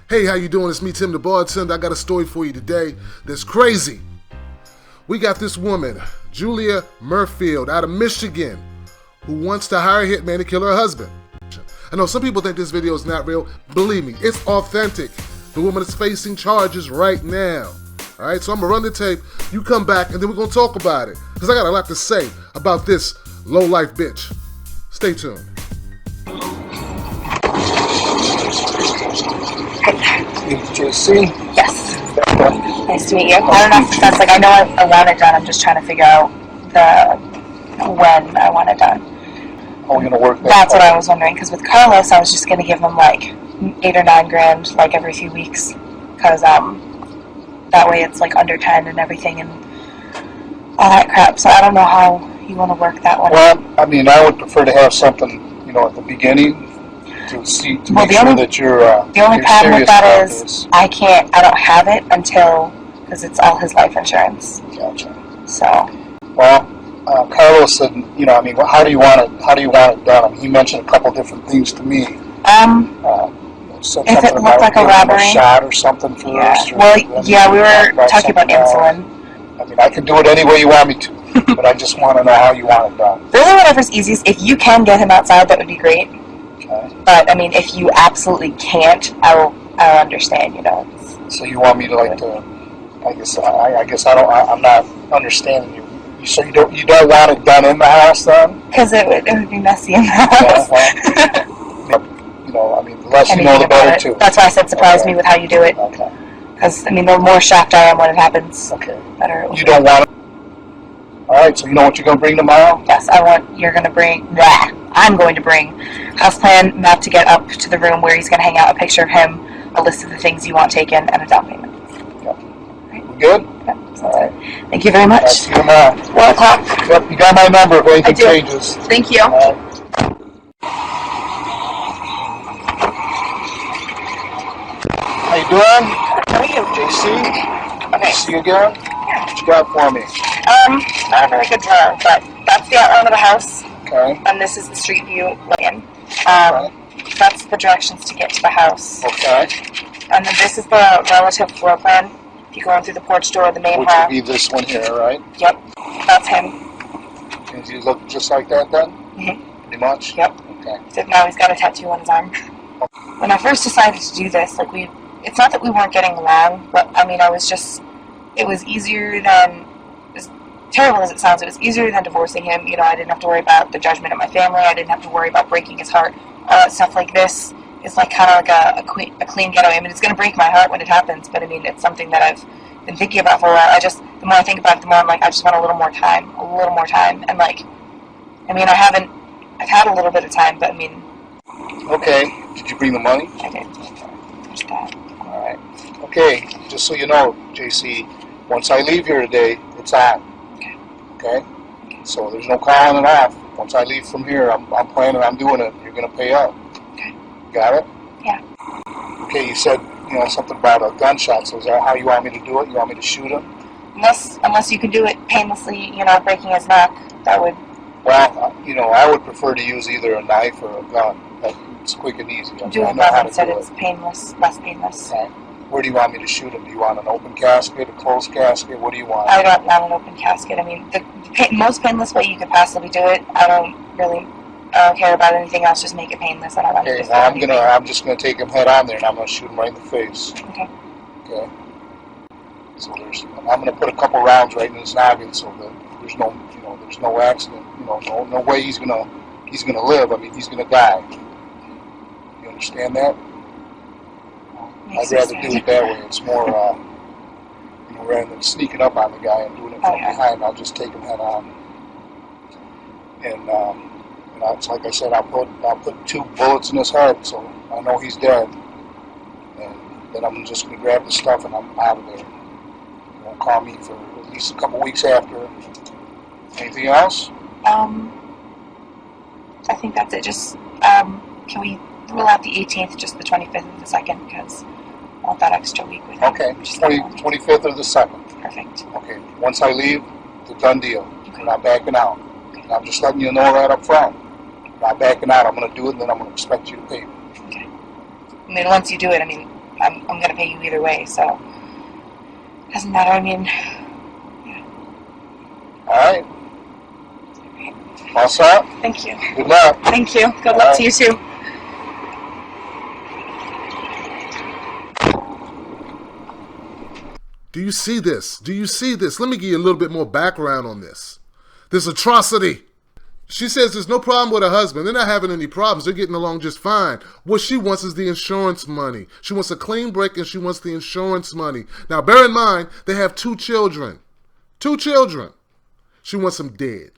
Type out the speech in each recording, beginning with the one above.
Hey, how you doing? It's me, Tim the Bartender. I got a story for you today that's crazy. We got this woman, Julia Merfeld, out of Michigan, who wants to hire a hitman to kill her husband. I know some people think this video is not real. Believe me, it's authentic. The woman is facing charges right now. All right, so I'm going to run the tape. You come back, and then we're going to talk about it. Because I got a lot to say about this low-life bitch. Stay tuned. JC? Yes. Nice to meet you. I don't know if that's I know I want it done. I'm just trying to figure out when I want it done. How are we going to work that? That's what I was wondering, because with Carlos, I was just going to give him $8 or $9 grand every few weeks, because that way it's under 10 and everything and all that crap. So I don't know how you want to work that one. Well, I mean, I would prefer to have something, at the beginning to make sure that you're the only problem with that is this. I don't have it because it's all his life insurance. Gotcha. So. Well, Carlos said, how do you want it done? I mean, he mentioned a couple different things to me. If it looked like a robbery, a shot or something first. Yeah. We were talking about insulin. I mean, I can do it any way you want me to, but I just want to know how you want it done. Really, whatever's easiest. If you can get him outside, that would be great. Okay. But I mean, if you absolutely can't, I'll understand. So you want me to I guess I'm not understanding you. So you don't want it done in the house then? Because it would be messy in the house. The less you know, the better too. That's why I said surprise me with how you do it. Okay. Because the more shocked I am when it happens, better it will You don't want it? Alright, so you know what you're going to bring tomorrow? Yes, I'm going to bring house plan, map to get up to the room where he's going to hang out, a picture of him, a list of the things you want taken, and a down payment. Yep. Right. We good? Yep. Alright. Thank you very much. I'll see you tomorrow. 1 o'clock. Yep, you got my number if anything changes. Thank you. How you doing? How are you? JC? Okay. See you again? Yeah. What you got for me? Not a very good drawing, but that's the outline of the house. Okay. And this is the street view looking. That's the directions to get to the house. Okay. And then this is the relative floor plan. If you go in through the porch door, the main Which hall. would be this one here, right? Yep. That's him. Does he look just like that then? Mm-hmm. Pretty much? Yep. Okay. Except now he's got a tattoo on his arm. When I first decided to do this, it's not that we weren't getting along, but it was easier than, as terrible as it sounds, it was easier than divorcing him. I didn't have to worry about the judgment of my family. I didn't have to worry about breaking his heart. Stuff like this is kind of a clean getaway. I mean, it's going to break my heart when it happens, but I mean, it's something that I've been thinking about for a while. The more I think about it, the more I'm I just want a little more time. And I've had a little bit of time, but I mean. Okay. Did you bring the money? I did. There's that. All right. Okay. Just so you know, JC, once I leave here today, it's on. Okay? So there's no calling it off. Once I leave from here, I'm planning on doing it. You're going to pay up. Okay. Got it? Yeah. Okay, you said, something about a gunshot. So is that how you want me to do it? You want me to shoot him? Unless you can do it painlessly, breaking his neck, that would... Well, I would prefer to use either a knife or a gun. It's quick and easy. Do a gun instead, it's painless, less painless. Okay. Where do you want me to shoot him? Do you want an open casket, a closed casket? What do you want? I don't want an open casket. I mean, the most painless way you could possibly do it. I don't care about anything else. Just make it painless. I don't want Okay, well, I'm just gonna take him head on there, and I'm gonna shoot him right in the face. Okay. Okay. So I'm gonna put a couple rounds right in his noggin, so that there's no accident. No way he's gonna live. I mean, he's gonna die. You understand that? I'd rather do it that way. It's more, rather than sneaking up on the guy and doing it from behind, I'll just take him head on. And it's like I said, I'll put 2 bullets in his head, so I know he's dead. And then I'm just going to grab the stuff and I'm out of there. You won't call me for at least a couple weeks after. Anything else? I think that's it. Just, can we rule out the 18th, just the 25th of the 2nd, because I want that extra week with him. Okay, 25th or the 2nd. Perfect. Okay, once I leave, it's a done deal. We're not backing out. And I'm just letting you know right up front. I'm not backing out. I'm going to do it, and then I'm going to expect you to pay me. Okay. I mean, once you do it, I'm going to pay you either way. So, doesn't matter. I mean, yeah. All right. All set? Thank you. Good luck. Thank you. Good luck to you too. Do you see this? Do you see this? Let me give you a little bit more background on this. This atrocity. She says there's no problem with her husband. They're not having any problems. They're getting along just fine. What she wants is the insurance money. She wants a clean break and she wants the insurance money. Now, bear in mind, they have 2 children. 2 children. She wants them dead.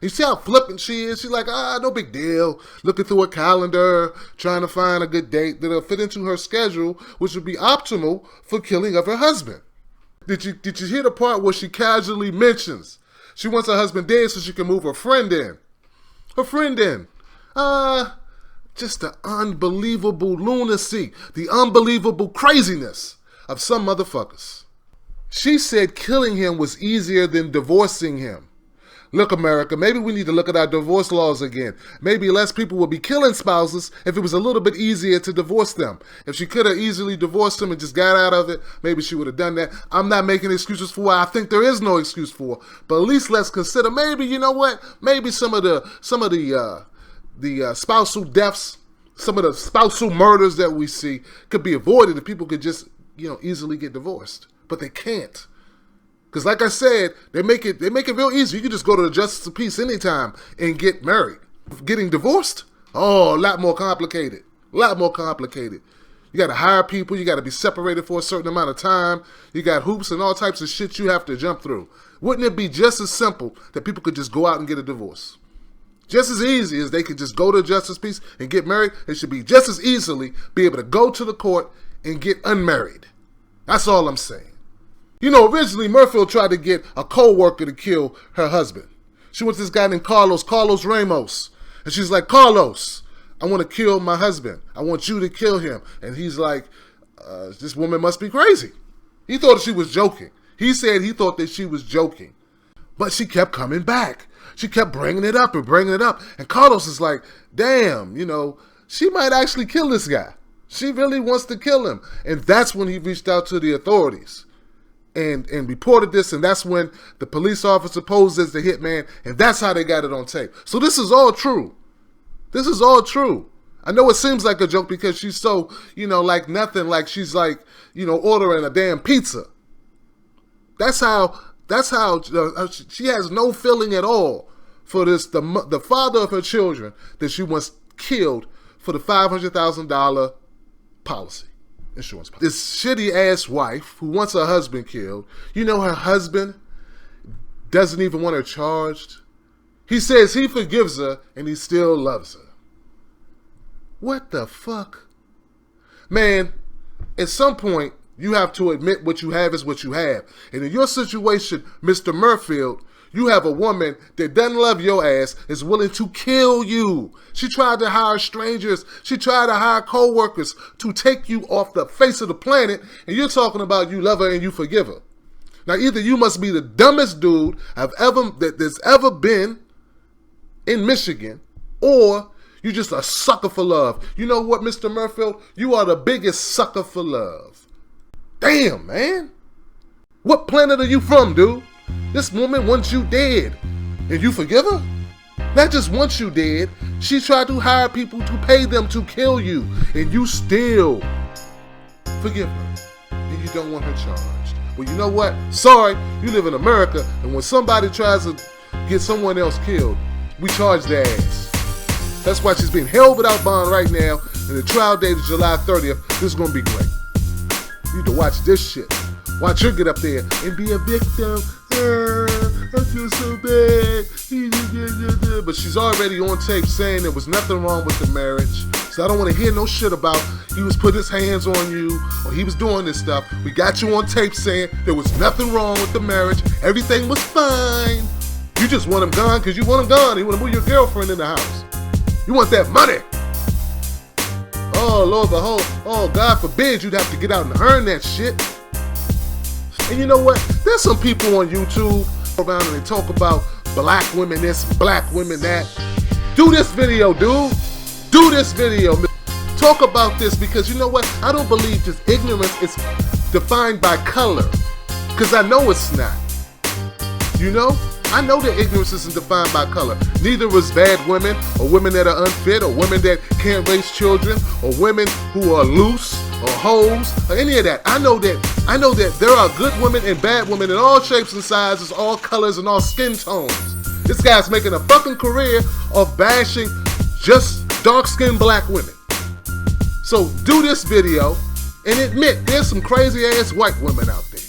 You see how flippant she is? She's like, no big deal. Looking through her calendar, trying to find a good date that'll fit into her schedule, which would be optimal for killing of her husband. Did you hear the part where she casually mentions she wants her husband dead so she can move her friend in? Her friend in. Just the unbelievable lunacy, the unbelievable craziness of some motherfuckers. She said killing him was easier than divorcing him. Look, America, maybe we need to look at our divorce laws again. Maybe less people would be killing spouses if it was a little bit easier to divorce them. If she could have easily divorced him and just got out of it, maybe she would have done that. I'm not making excuses for her. I think there is no excuse for her. But at least let's consider, maybe, you know what? Maybe some of the spousal deaths, some of the spousal murders that we see could be avoided if people could just, easily get divorced. But they can't. Because like I said, they make it real easy. You can just go to the justice of peace anytime and get married. Getting divorced? Oh, a lot more complicated. A lot more complicated. You got to hire people. You got to be separated for a certain amount of time. You got hoops and all types of shit you have to jump through. Wouldn't it be just as simple that people could just go out and get a divorce? Just as easy as they could just go to justice peace and get married, they should be just as easily be able to go to the court and get unmarried. That's all I'm saying. Originally Merfeld tried to get a co-worker to kill her husband. She wants this guy named Carlos Ramos. And she's like, Carlos, I want to kill my husband. I want you to kill him. And he's like, this woman must be crazy. He thought she was joking. He said he thought that she was joking. But she kept coming back. She kept bringing it up and bringing it up. And Carlos is like, damn, she might actually kill this guy. She really wants to kill him. And that's when he reached out to the authorities. And reported this, and that's when the police officer posed as the hitman, and that's how they got it on tape. So this is all true. This is all true. I know it seems like a joke because she's so, like nothing, like she's like, ordering a damn pizza. That's how she has no feeling at all for this, the father of her children that she wants killed for the $500,000 policy. Insurance policy. This shitty ass wife who wants her husband killed, her husband doesn't even want her charged. He says he forgives her and he still loves her. What the fuck? Man, at some point, you have to admit what you have is what you have. And in your situation, Mr. Merfeld, you have a woman that doesn't love your ass, is willing to kill you. She tried to hire strangers. She tried to hire co-workers to take you off the face of the planet, and you're talking about you love her and you forgive her. Now, either you must be the dumbest dude that's ever been in Michigan, or you're just a sucker for love. You know what, Mr. Merfeld? You are the biggest sucker for love. Damn, man. What planet are you from, dude? This woman wants you dead, and you forgive her? Not just wants you dead, she tried to hire people to pay them to kill you, and you still forgive her, and you don't want her charged. Well, you know what? Sorry, you live in America, and when somebody tries to get someone else killed, we charge their ass. That's why she's being held without bond right now, and the trial date is July 30th. This is going to be great. You need to watch this shit. Watch her get up there and be a victim. I feel so bad. But she's already on tape saying there was nothing wrong with the marriage. So I don't want to hear no shit about he was putting his hands on you or he was doing this stuff. We got you on tape saying there was nothing wrong with the marriage. Everything was fine. You just want him gone because you want him gone. You want to move your girlfriend in the house. You want that money. Oh, Lord, oh, God forbid you'd have to get out and earn that shit. And you know what? There's some people on YouTube around and they talk about black women this, black women that. Do this video, dude. Do this video. talk about this because you know what? I don't believe just ignorance is defined by color. Because I know it's not. You know? I know that ignorance isn't defined by color. Neither is bad women, or women that are unfit, or women that can't raise children, or women who are loose, or hoes, or any of that. I know that there are good women and bad women in all shapes and sizes, all colors, and all skin tones. This guy's making a fucking career of bashing just dark-skinned black women. So do this video and admit there's some crazy-ass white women out there.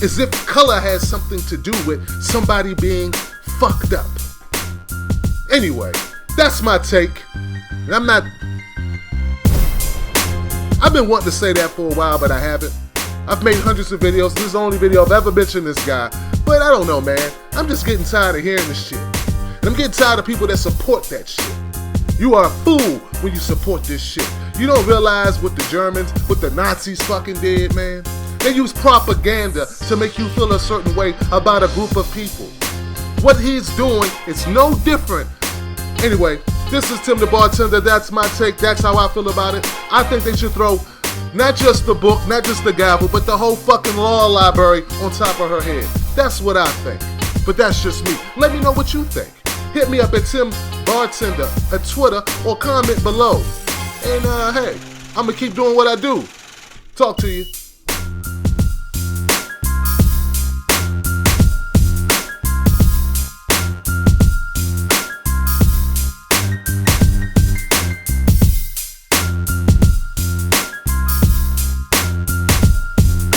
As if color has something to do with somebody being fucked up. Anyway, that's my take. And I've been wanting to say that for a while, but I haven't. I've made hundreds of videos. This is the only video I've ever mentioned this guy. But I don't know, man. I'm just getting tired of hearing this shit. And I'm getting tired of people that support that shit. You are a fool when you support this shit. You don't realize what the Germans, what the Nazis fucking did, man. They use propaganda to make you feel a certain way about a group of people. What he's doing is no different. Anyway, this is Tim the Bartender. That's my take. That's how I feel about it. I think they should throw not just the book, not just the gavel, but the whole fucking law library on top of her head. That's what I think. But that's just me. Let me know what you think. Hit me up at Tim Bartender at Twitter or comment below. And hey, I'm gonna keep doing what I do. Talk to you.